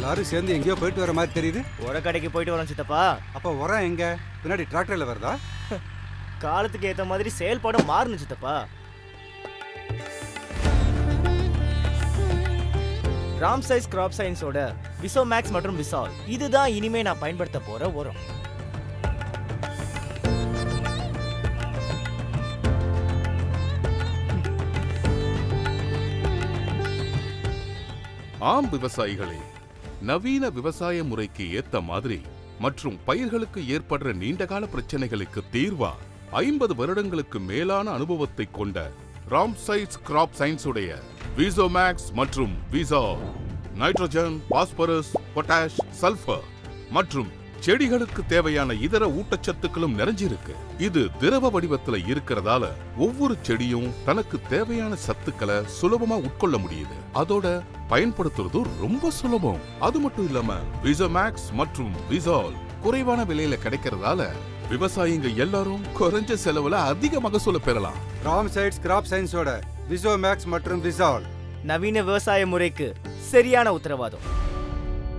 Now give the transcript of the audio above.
எல்லாரும் சேர்ந்து எங்கேயோ போயிட்டு வர மாதிரி தெரியுது. கடைக்கு போயிட்டு வரோம் சித்தப்பா. அப்ப உரம் எங்க? பின்னாடி டிராக்டர்ல வருதா? காலத்துக்கு ஏத்த மாதிரி செயல்பாடு மாறணும் சித்தப்பா. ராம்சைஸ் கிராப் சயின்ஸோட விசோமேக்ஸ் மற்றும் விசால் இதுதான் இனிமே நான் பயன்படுத்த போற உரம். ஆம் விவசாயிகளே, நவீன விவசாய முறைக்கு ஏத்த மாதிரி மற்றும் பயிர்களுக்கு ஏற்படுற நீண்டகால பிரச்சனைகளுக்கு தீர்வா 50 வருடங்களுக்கு மேலான அனுபவத்தை கொண்ட ராம்சைஸ் கிராப் சயின்ஸ் உடைய விசோமேக்ஸ் மற்றும் Vishal nitrogen, phosphorus, potash, sulphur மற்றும் செடிகளுக்கு தேவையான இதர ஊட்டச்சத்துக்களும் நிறைஞ்சிருக்கு. இது திரவ வடிவத்துல இருக்கிறதால ஒவ்வொரு செடியும் தனக்கு தேவையான சத்துக்களை சுலபமா உட்கொள்ள முடியுது. அதோட பயன்படுத்துறது ரொம்ப சுலபம். அது மட்டும் இல்லாம விசோமேக்ஸ் மற்றும் விசால் குறைவான விலையில கிடைக்கிறதால விவசாயிங்க எல்லாரும் குறைஞ்ச செலவுல அதிக மகசூல பெறலாம். ராம்சைஸ் கிராப் சயின்ஸோட விசோமேக்ஸ் மற்றும் விசால் நவீன விவசாய முறைக்கு சரியான உத்தரவாதம்.